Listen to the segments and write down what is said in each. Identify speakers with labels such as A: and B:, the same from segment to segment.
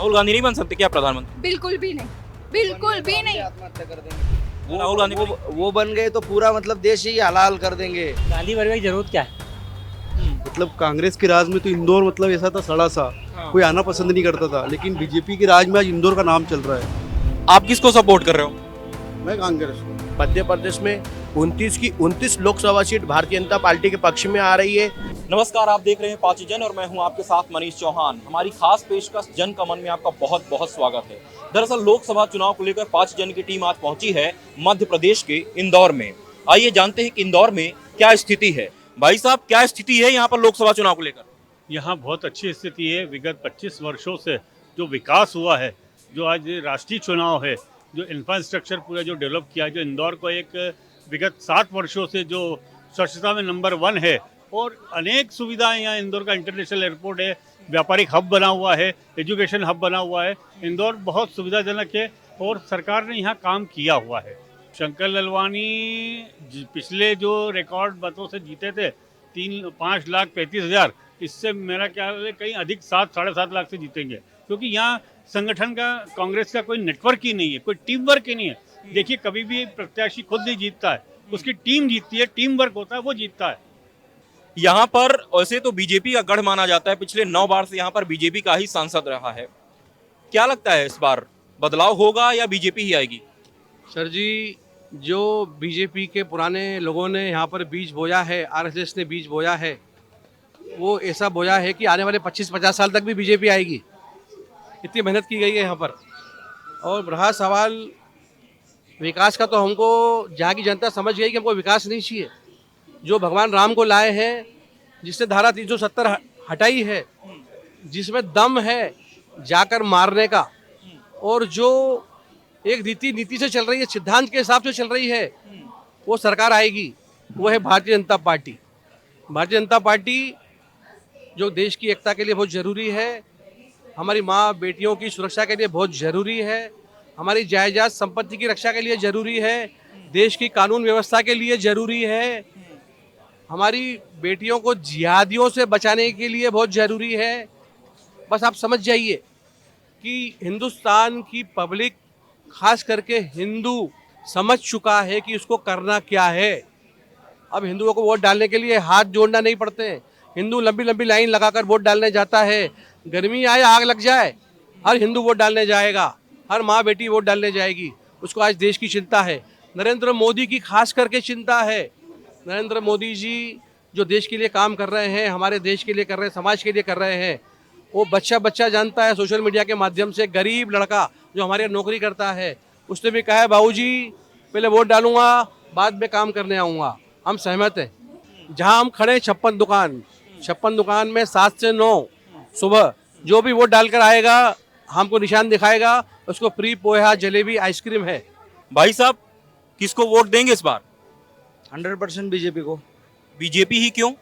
A: राहुल गांधी नहीं बन सकते क्या प्रधानमंत्री?
B: बिल्कुल भी नहीं, बिल्कुल भी नहीं।
C: आत्महत्या कर देंगे।
A: राहुल गांधी को
C: वो बन गए तो पूरा मतलब देश ही हलाल कर देंगे।
D: गांधी बनने की जरूरत क्या है?
E: मतलब कांग्रेस के राज में तो इंदौर मतलब ऐसा था सड़ा सा, कोई आना पसंद नहीं करता था, लेकिन बीजेपी के राज में आज इंदौर का नाम चल रहा है।
A: आप किसको सपोर्ट कर रहे हो?
E: मैं कांग्रेस को।
F: मध्य प्रदेश में 29 की 29 लोकसभा सीट भारतीय जनता पार्टी के पक्ष में आ रही है।
A: नमस्कार, आप देख रहे हैं पांच जन और मैं हूं आपके साथ मनीष चौहान। हमारी खास पेशकश जन का मन में आपका बहुत बहुत स्वागत है। दरअसल लोकसभा चुनाव को लेकर पांच जन की टीम आज पहुंची है मध्य प्रदेश के इंदौर में। आइए जानते हैं कि इंदौर में क्या स्थिति है। भाई साहब, क्या स्थिति है यहाँ पर लोकसभा चुनाव को लेकर?
G: यहाँ बहुत अच्छी स्थिति है। विगत 25 वर्षों से जो विकास हुआ है, जो आज राष्ट्रीय चुनाव है, जो इंफ्रास्ट्रक्चर पूरा जो डेवलप किया, जो इंदौर को एक विगत 7 वर्षों से जो स्वच्छता में नंबर 1 है और अनेक सुविधाएं, यहाँ इंदौर का इंटरनेशनल एयरपोर्ट है, व्यापारिक हब बना हुआ है, एजुकेशन हब बना हुआ है। इंदौर बहुत सुविधाजनक है और सरकार ने यहाँ काम किया हुआ है। शंकर ललवानी पिछले जो रिकॉर्ड मतों से जीते थे 5,35,000, इससे मेरा ख्याल है कहीं अधिक 7-7.5 लाख से जीतेंगे, क्योंकि यहाँ संगठन का, कांग्रेस का कोई नेटवर्क ही नहीं है, कोई टीम वर्क ही नहीं है। देखिए, कभी भी प्रत्याशी खुद नहीं जीतता है, उसकी टीम जीतती है, टीम वर्क होता है, वो जीतता है।
A: यहाँ पर वैसे तो बीजेपी का गढ़ माना जाता है, पिछले 9 बार से यहाँ पर बीजेपी का ही सांसद रहा है। क्या लगता है इस बार बदलाव होगा या बीजेपी ही आएगी?
H: सर जी, जो बीजेपी के पुराने लोगों ने यहाँ पर बीज बोया है, आरएसएस ने बीज बोया है, वो ऐसा बोया है कि आने वाले 25-50 साल तक भी बीजेपी आएगी। इतनी मेहनत की गई है यहाँ पर। और रहा सवाल विकास का, तो हमको जहाँ की जनता समझ गई कि हमको विकास नहीं चाहिए। जो भगवान राम को लाए हैं, जिसने धारा 370 हटाई है, जिसमें दम है जाकर मारने का, और जो एक नीति से चल रही है, सिद्धांत के हिसाब से चल रही है, वो सरकार आएगी। वो है भारतीय जनता पार्टी। भारतीय जनता पार्टी जो देश की एकता के लिए बहुत ज़रूरी है, हमारी माँ बेटियों की सुरक्षा के लिए बहुत ज़रूरी है, हमारी जायदाद संपत्ति की रक्षा के लिए ज़रूरी है, देश की कानून व्यवस्था के लिए ज़रूरी है, हमारी बेटियों को जिहादियों से बचाने के लिए बहुत ज़रूरी है। बस आप समझ जाइए कि हिंदुस्तान की पब्लिक, खास करके हिंदू, समझ चुका है कि उसको करना क्या है। अब हिंदुओं को वोट डालने के लिए हाथ जोड़ना नहीं पड़ते हैं। हिंदू लंबी लंबी लाइन लगाकर वोट डालने जाता है। गर्मी आए, आग लग जाए, हर हिंदू वोट डालने जाएगा, हर माँ बेटी वोट डालने जाएगी। उसको आज देश की चिंता है, नरेंद्र मोदी की खास करके चिंता है। नरेंद्र मोदी जी जो देश के लिए काम कर रहे हैं, हमारे देश के लिए कर रहे हैं, समाज के लिए कर रहे हैं, वो बच्चा जानता है। सोशल मीडिया के माध्यम से गरीब लड़का जो हमारे यहाँ नौकरी करता है, उसने भी कहा है, बाबूजी पहले वोट डालूंगा, बाद में काम करने आऊँगा। हम सहमत हैं। जहाँ हम खड़े 56 दुकान में 7 से 9 सुबह जो भी वोट डालकर आएगा, हमको निशान दिखाएगा, उसको फ्री पोहा, जलेबी, आइसक्रीम है।
A: भाई साहब, किसको वोट देंगे इस बार?
C: 100% बीजेपी को।
A: बीजेपी ही क्यों?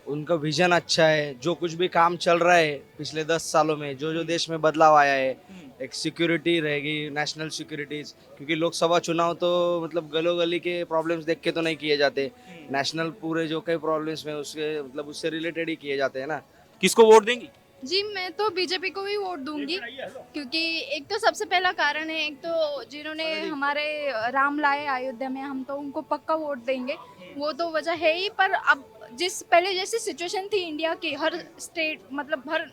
C: उनका विजन अच्छा है। जो कुछ भी काम चल रहा है पिछले 10 सालों में, जो देश में बदलाव आया है, एक सिक्योरिटी रहेगी, नेशनल सिक्योरिटीज, क्योंकि लोकसभा चुनाव तो मतलब गलो गली के प्रॉब्लम्स देख के तो नहीं किए जाते। नेशनल पूरे जो कई प्रॉब्लम्स में उसके मतलब उससे रिलेटेड ही किए जाते हैं ना।
A: किसको वोट देंगी?
B: जी, मैं तो बीजेपी को ही वोट दूंगी, क्योंकि एक तो सबसे पहला कारण है, एक तो जिन्होंने हमारे राम लाए अयोध्या में, हम तो उनको पक्का वोट देंगे। वो तो वजह है ही। पर अब जिस पहले जैसी सिचुएशन थी इंडिया की, हर स्टेट मतलब हर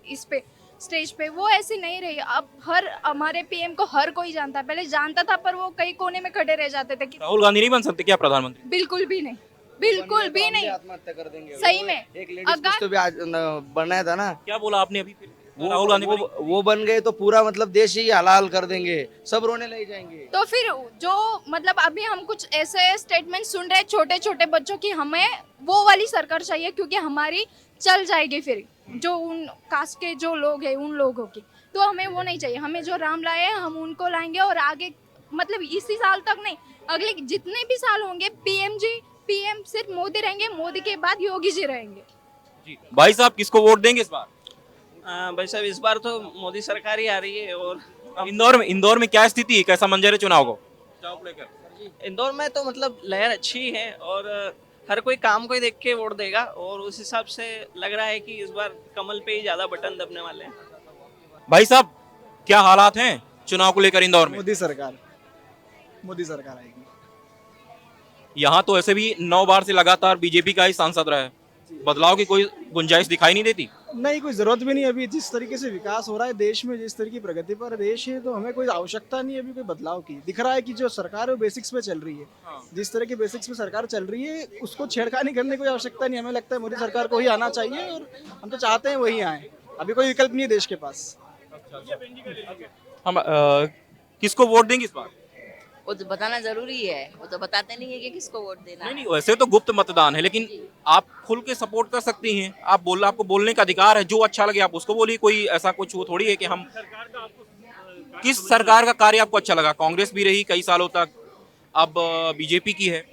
B: इस पे स्टेज पे, वो ऐसी नहीं रही। अब हर हमारे पीएम को हर कोई जानता है। पहले जानता था पर वो कई कोने में खड़े रह जाते थे कि
A: राहुल गांधी नहीं बन सकते क्या प्रधानमंत्री?
B: बिल्कुल भी नहीं, बिल्कुल भी नहीं।
C: आत्महत्या कर देंगे
B: सही में।
C: एक लेडीज तो भी आज बनाया था ना।
A: क्या बोला आपने अभी? फिर राहुल गांधी
C: वो बन गए तो पूरा मतलब देश ही हलाल कर देंगे, सब रोने लग जाएंगे।
B: तो फिर जो मतलब अभी हम कुछ ऐसे स्टेटमेंट सुन रहे हैं छोटे छोटे बच्चों की, हमें वो वाली सरकार चाहिए, क्योंकि हमारी चल जाएगी फिर जो उन कास्ट के जो लोग हैं उन लोगों की। तो हमें वो नहीं चाहिए। हमें जो राम लाए हैं हम उनको लाएंगे, और आगे मतलब इसी साल तक नहीं, अगले जितने भी साल होंगे पीएम सिर्फ मोदी रहेंगे, मोदी के बाद योगी जी रहेंगे।
A: भाई साहब, किसको वोट देंगे इस बार?
D: भाई साहब, इस बार तो मोदी सरकार ही आ रही है। और
A: इंदौर में क्या स्थिति है, कैसा मंजर है चुनाव को लेकर?
D: इंदौर में तो मतलब लहर अच्छी है और हर कोई काम को ही देख के वोट देगा, और उस हिसाब से लग रहा है कि इस बार कमल पे ही ज्यादा बटन दबने वाले हैं।
A: भाई साहब, क्या हालात हैं चुनाव को लेकर इंदौर में?
I: मोदी सरकार आएगी।
A: यहाँ तो ऐसे भी 9 बार से लगातार बीजेपी का ही सांसद रहा है, बदलाव की कोई गुंजाइश दिखाई नहीं देती।
I: नहीं, कोई जरूरत भी नहीं। अभी जिस तरीके से विकास हो रहा है देश में, जिस तरीके की प्रगति पर देश है, तो हमें कोई आवश्यकता नहीं है अभी कोई बदलाव की। दिख रहा है कि जो सरकार है वो बेसिक्स पे चल रही है। जिस तरह के बेसिक्स पे सरकार चल रही है उसको छेड़खानी करने की कोई आवश्यकता नहीं। हमें लगता है मोदी सरकार को ही आना चाहिए और हम तो चाहते हैं वही आए। अभी कोई विकल्प नहीं है देश के पास।
A: हम किसको वोट देंगे इस बार?
J: वो तो बताना जरूरी है, वो तो बताते नहीं है कि किसको वोट देना
A: नहीं, वैसे तो गुप्त मतदान है, लेकिन आप खुल के सपोर्ट कर सकती हैं। आपको बोलने का अधिकार है, जो अच्छा लगे आप उसको बोलिए। कोई ऐसा कुछ वो थोड़ी है कि हम किस सरकार का कार्य आपको अच्छा लगा? कांग्रेस भी रही कई सालों तक, अब बीजेपी की है।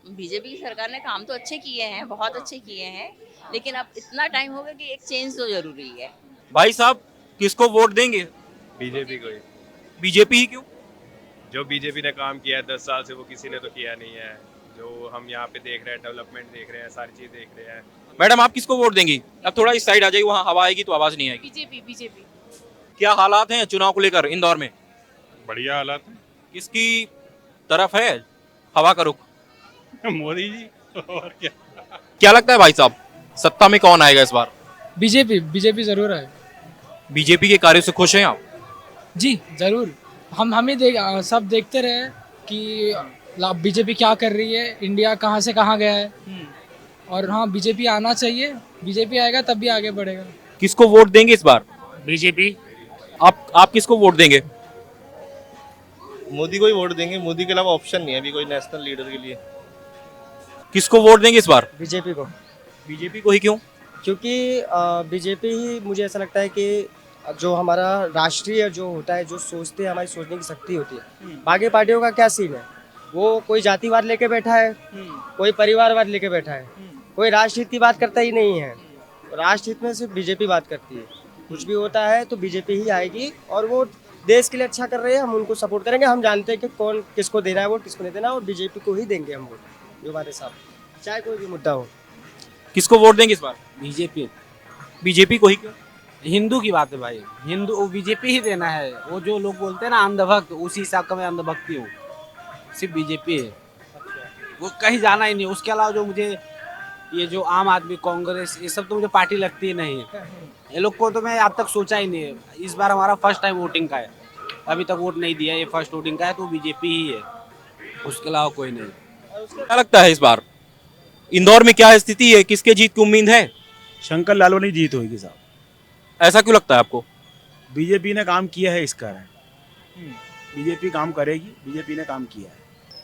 J: बीजेपी की सरकार ने काम तो अच्छे किए हैं, बहुत अच्छे किए हैं, लेकिन अब इतना टाइम हो गया कि एक चेंज तो जरूरी है।
A: भाई साहब, किसको वोट देंगे?
K: बीजेपी को ही।
A: बीजेपी ही क्यों?
K: जो बीजेपी ने काम किया है 10 साल से वो किसी ने तो किया नहीं है। जो हम यहाँ पे देख रहे हैं, डेवलपमेंट देख रहे हैं, सारी चीज देख रहे हैं।
A: मैडम, आप किसको वोट देंगी? अब थोड़ा इस साइड आ जाइए, वहाँ हवा आएगी तो आवाज नहीं आएगी।
B: बीजेपी।
A: क्या हालात हैं चुनाव को लेकर इंदौर में?
G: बढ़िया हालात
A: किसकी तरफ है हवा का रुख?
G: है मोदी जी। और क्या?
A: क्या लगता है भाई साहब, सत्ता में कौन आएगा इस बार?
L: बीजेपी जरूर है।
A: बीजेपी के कार्यों से खुश हैं आप?
L: जी जरूर। हम ही सब देखते रहे कि बीजेपी क्या कर रही है, इंडिया कहाँ से कहाँ गया है। और हाँ, बीजेपी आना चाहिए। बीजेपी आएगा तब भी आगे बढ़ेगा।
A: किसको वोट देंगे इस बार?
F: बीजेपी।
A: आप किसको वोट देंगे?
F: मोदी को ही वोट देंगे। मोदी के अलावा ऑप्शन नहीं है अभी कोई नेशनल लीडर के लिए।
A: किसको वोट देंगे इस बार?
I: बीजेपी को।
A: बीजेपी को ही क्यों?
I: क्योंकि बीजेपी ही मुझे ऐसा लगता है कि जो हमारा राष्ट्रीय जो होता है, जो सोचते हैं, हमारी सोचने की शक्ति होती है। बाकी पार्टियों का क्या सीन है? वो कोई जातिवाद लेके बैठा है, कोई परिवारवाद लेके बैठा है, कोई राष्ट्रहित की बात करता ही नहीं है। राष्ट्रहित में सिर्फ बीजेपी बात करती है। कुछ भी होता है तो बीजेपी ही आएगी और वो देश के लिए अच्छा कर रहे हैं, हम उनको सपोर्ट करेंगे। हम जानते हैं कि कौन किसको देना है वोट, किसको नहीं देना, और बीजेपी को ही देंगे हम वोट, जो हमारे साथ, चाहे कोई भी मुद्दा हो।
A: किसको वोट देंगे इस बार?
L: बीजेपी
A: को ही क्यों?
L: हिंदू की बात है भाई, हिंदू बीजेपी ही देना है। वो जो लोग बोलते हैं ना अंधभक्त, उसी हिसाब का मैं अंधभक्ति हूँ। सिर्फ बीजेपी है, वो कहीं जाना ही नहीं। उसके अलावा जो मुझे ये जो आम आदमी, कांग्रेस, ये सब तो मुझे पार्टी लगती ही नहीं है। ये लोग को तो मैं अब तक सोचा ही नहीं है। इस बार हमारा फर्स्ट टाइम वोटिंग का है, अभी तक वोट नहीं दिया। ये फर्स्ट वोटिंग का है तो बीजेपी ही है, उसके अलावा कोई नहीं।
A: क्या लगता है इस बार इंदौर में क्या स्थिति है? किसके जीत की उम्मीद है?
F: शंकर लालवानी जीत होगी साहब।
A: ऐसा क्यों लगता है आपको?
F: बीजेपी ने काम किया है इस कारण। बीजेपी काम करेगी, बीजेपी ने काम किया है।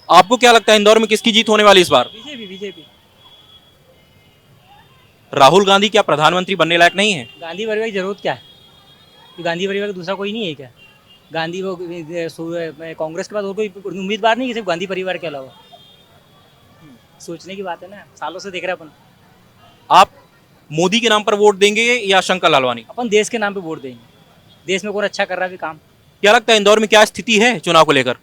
A: आपको क्या लगता है इंदौर में किसकी जीत होने वाली इस बार?
L: बीजेपी।
A: राहुल गांधी क्या प्रधानमंत्री बनने लायक नहीं है?
L: गांधी परिवार की जरूरत क्या है? गांधी परिवार का दूसरा कोई नहीं है क्या? गांधी वो कांग्रेस के बाद और कोई उम्मीदवार नहीं है सिर्फ गांधी परिवार के अलावा। सोचने की बात है ना, सालों से देख रहे हैं अपन।
A: आप मोदी के नाम पर वोट देंगे या शंकर लालवानी?
L: अपन देश के नाम पे वोट देंगे। देश में कौन अच्छा कर रहा है भी काम।
A: क्या लगता है इंदौर में क्या स्थिति है चुनाव को लेकर?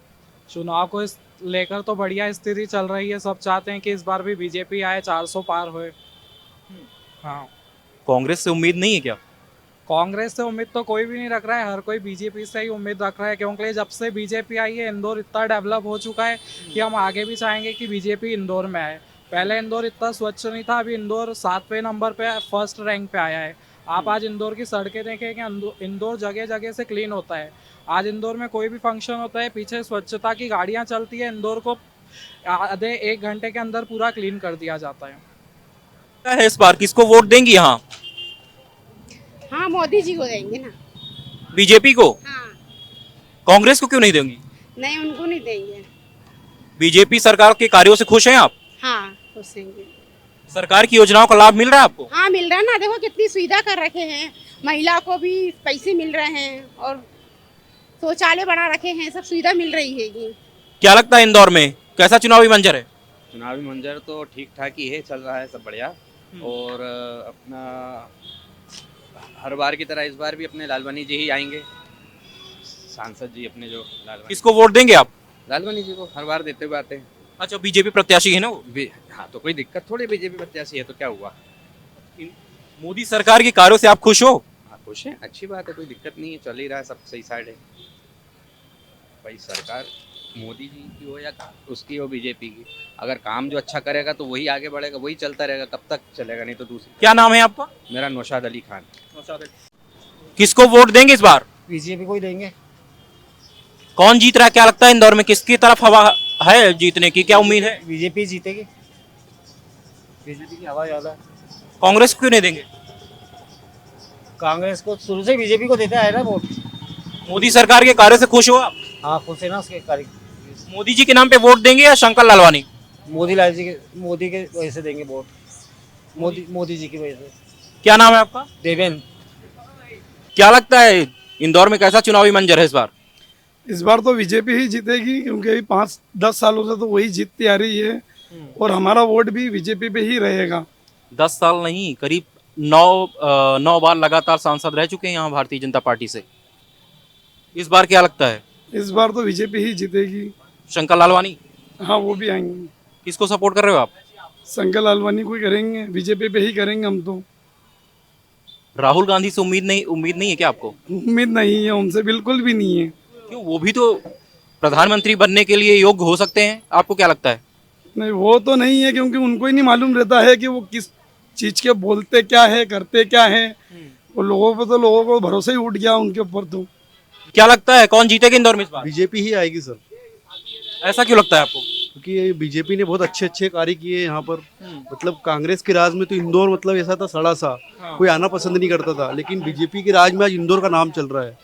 L: चुनाव को लेकर तो बढ़िया स्थिति चल रही है। सब चाहते हैं कि इस बार भी बीजेपी आए, 400 पार होए। हाँ,
A: कांग्रेस से उम्मीद नहीं है क्या?
L: कांग्रेस से उम्मीद तो कोई भी नहीं रख रहा है, हर कोई बीजेपी से ही उम्मीद रख रहा है। क्योंकि जब से बीजेपी आई है इंदौर इतना डेवलप हो चुका है कि हम आगे भी चाहेंगे कि बीजेपी इंदौर में आए। पहले इंदौर इतना स्वच्छ नहीं था, अभी इंदौर 7वें नंबर पे फर्स्ट रैंक पे आया है। आप आज इंदौर की सड़कें देखें कि इंदौर जगह जगह से क्लीन होता है। आज इंदौर में कोई भी फंक्शन होता है, पीछे स्वच्छता की गाड़ियाँ चलती है, इंदौर को आधे 1 घंटे के अंदर पूरा क्लीन कर दिया जाता है।
A: इस बार किसको वोट देंगी यहाँ?
B: हाँ, मोदी जी को देंगे ना।
A: बीजेपी को?
B: हाँ।
A: कांग्रेस को क्यों नहीं देंगी?
B: नहीं, उनको नहीं देंगे।
A: बीजेपी सरकार के कार्यों से खुश हैं आप?
B: हाँ, खुश हैं।
A: सरकार की योजनाओं का लाभ मिल रहा है आपको?
B: हाँ, मिल रहा है ना। देखो कितनी सुविधा कर रखे हैं, महिला को भी पैसे मिल रहे हैं और शौचालय बना रखे हैं, सब सुविधा मिल रही है।
A: क्या लगता है इंदौर में कैसा चुनावी मंजर है?
C: चुनावी मंजर तो ठीक ठाक ही है, चल रहा है सब बढ़िया। और अपना हर बार की तरह इस बार भी अपने लालवानी जी ही आएंगे, सांसद जी अपने जो लालवानी।
A: किसको वोट देंगे आप?
C: लालवानी जी को हर बार देते हुए आते हैं।
A: अच्छा, बीजेपी प्रत्याशी है ना वो?
C: हाँ, तो कोई दिक्कत थोड़ी, बीजेपी प्रत्याशी है तो क्या हुआ।
A: मोदी सरकार के कार्यों से आप खुश हो?
C: हाँ,
M: खुश हैं, अच्छी बात है, कोई दिक्कत नहीं है, चल ही रहा है, सब सही साइड है। भाई सरकार मोदी जी की हो या उसकी हो बीजेपी की, अगर काम जो अच्छा करेगा तो वही आगे बढ़ेगा, वही चलता रहेगा, कब तक चलेगा, नहीं तो दूसरी।
A: क्या नाम है आपका?
M: मेरा नौशाद अली खान।
A: किसको वोट देंगे इस बार?
I: बीजेपी को ही देंगे।
A: कौन जीत रहा है, क्या लगता है इंदौर में किसकी तरफ हवा है जीतने की, क्या उम्मीद है?
I: बीजेपी जीतेगी, बीजेपी की हवा ज्यादा है।
A: कांग्रेस को क्यों नहीं देंगे?
I: कांग्रेस को शुरू से बीजेपी को देता है ना वोट।
A: मोदी सरकार के कार्य से खुश हो आप?
I: हाँ खुश है ना उसके कार्य।
A: मोदी जी के नाम पे वोट देंगे या शंकर लालवानी?
I: मोदी के वजह से देंगे वोट, मोदी जी की वजह से।
A: क्या नाम है आपका?
I: देवेंद्र।
A: क्या लगता है इंदौर में कैसा चुनावी मंजर है इस बार?
N: इस बार तो बीजेपी ही जीतेगी, क्योंकि अभी 5-10 सालों से तो वही जीतती आ रही है और हमारा वोट भी बीजेपी पे ही रहेगा।
A: 10 साल नहीं, करीब 9 बार लगातार सांसद रह चुके हैं यहाँ भारतीय जनता पार्टी से। इस बार क्या लगता है?
N: इस बार तो बीजेपी ही जीतेगी।
A: शंकर लालवानी?
N: हाँ वो भी आएंगे।
A: किसको सपोर्ट कर रहे हो आप?
N: शंकर लालवानी को ही करेंगे, बीजेपी पे ही करेंगे हम तो।
A: राहुल गांधी से उम्मीद नहीं है क्या आपको?
N: उम्मीद नहीं है उनसे, बिल्कुल भी नहीं है।
A: क्यों, वो भी तो प्रधानमंत्री बनने के लिए योग्य हो सकते हैं, आपको क्या लगता है?
N: नहीं वो तो नहीं है, क्योंकि उनको ही नहीं मालूम रहता है कि वो किस चीज के बोलते क्या है, करते क्या है। वो लोगों को भरोसा ही उठ गया उनके ऊपर। तो
A: क्या लगता है कौन जीतेगा इंदौर में इस बार?
E: बीजेपी ही आएगी सर।
A: ऐसा क्यों लगता है आपको?
E: क्योंकि बीजेपी ने बहुत अच्छे अच्छे कार्य किए यहाँ पर। मतलब कांग्रेस के राज में तो इंदौर मतलब ऐसा था सड़ा सा, कोई आना पसंद नहीं करता था, लेकिन बीजेपी के राज में आज इंदौर का नाम चल रहा है।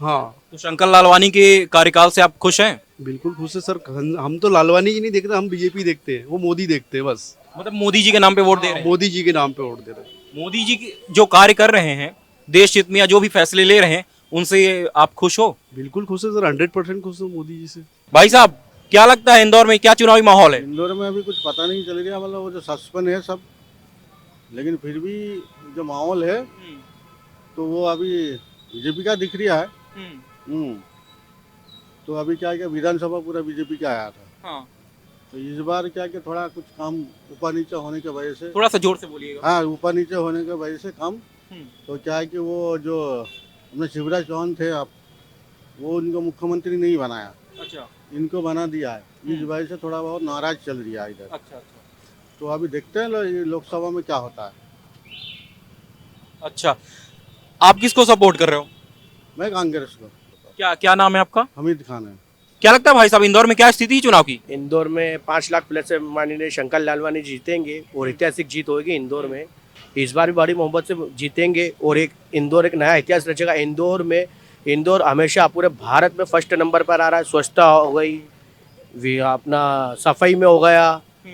E: हाँ,
A: तो शंकर लालवानी के कार्यकाल से आप खुश हैं?
E: बिल्कुल खुश है सर। हम तो लालवानी जी नहीं देखते, हम बीजेपी देखते हैं, वो मोदी देखते हैं बस।
A: मतलब मोदी जी के नाम पे वोट दे रहे हैं?
E: मोदी जी के नाम पे वोट दे रहे हैं।
A: मोदी जी जो कार्य कर रहे हैं देश हित में या जो भी फैसले ले रहे हैं उनसे आप खुश हो?
E: बिल्कुल खुश है सर, 100% खुश हूँ मोदी जी से।
A: भाई साहब क्या लगता है इंदौर में क्या चुनावी माहौल है?
O: इंदौर में अभी कुछ पता नहीं चल रहा, मतलब वो जो सस्पेंस है सब, लेकिन फिर भी जो माहौल है तो वो अभी बीजेपी का दिख रहा है। तो अभी क्या विधानसभा पूरा बीजेपी का आया था।
A: हाँ।
O: तो इस बार क्या थोड़ा कुछ काम ऊपर नीचे होने की वजह से,
A: थोड़ा सा जोर से बोलिएगा।
O: हाँ ऊपर नीचे होने की वजह से काम, तो क्या है कि वो जो अपने शिवराज चौहान थे आप, वो उनको मुख्यमंत्री नहीं बनाया।
A: अच्छा।
O: इनको बना दिया है, इस वजह से थोड़ा बहुत नाराज चल रहा है इधर।
A: अच्छा।
O: तो अभी देखते हैं लोकसभा में क्या होता है।
A: अच्छा, आप किसको सपोर्ट कर रहे हो?
O: मैं कांग्रेस को।
A: क्या नाम है आपका?
O: हमीद खान है।
A: क्या लगता है भाई साहब इंदौर में क्या स्थिति है चुनाव की?
P: इंदौर में 5 लाख प्लस से माननीय शंकर लालवानी जीतेंगे और ऐतिहासिक जीत होगी इंदौर में। इस बार भी बड़ी मोहब्बत से जीतेंगे और इंदौर एक नया इतिहास रचेगा। इंदौर हमेशा पूरे भारत में फर्स्ट नंबर पर आ रहा है। स्वच्छता हो गई, अपना सफाई में हो गया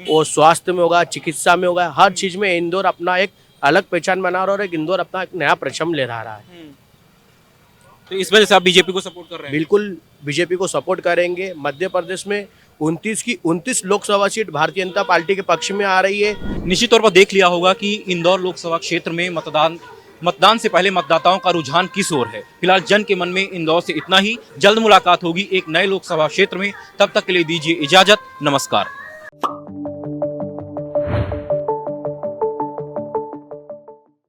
P: और स्वास्थ्य में होगा, चिकित्सा में होगा, हर चीज में इंदौर अपना एक अलग पहचान बना रहा है और इंदौर अपना एक नया परचम ले रहा है।
A: तो इस वजह से आप बीजेपी को सपोर्ट कर रहे हैं?
P: बिल्कुल बीजेपी को सपोर्ट करेंगे। मध्य प्रदेश में 29 लोकसभा सीट भारतीय जनता पार्टी के पक्ष में आ रही है।
A: निश्चित तौर पर देख लिया होगा कि इंदौर लोकसभा क्षेत्र में मतदान से पहले मतदाताओं का रुझान किस ओर है। फिलहाल जन के मन में इंदौर से इतना ही। जल्द मुलाकात होगी एक नए लोकसभा क्षेत्र में, तब तक के लिए दीजिए इजाजत। नमस्कार।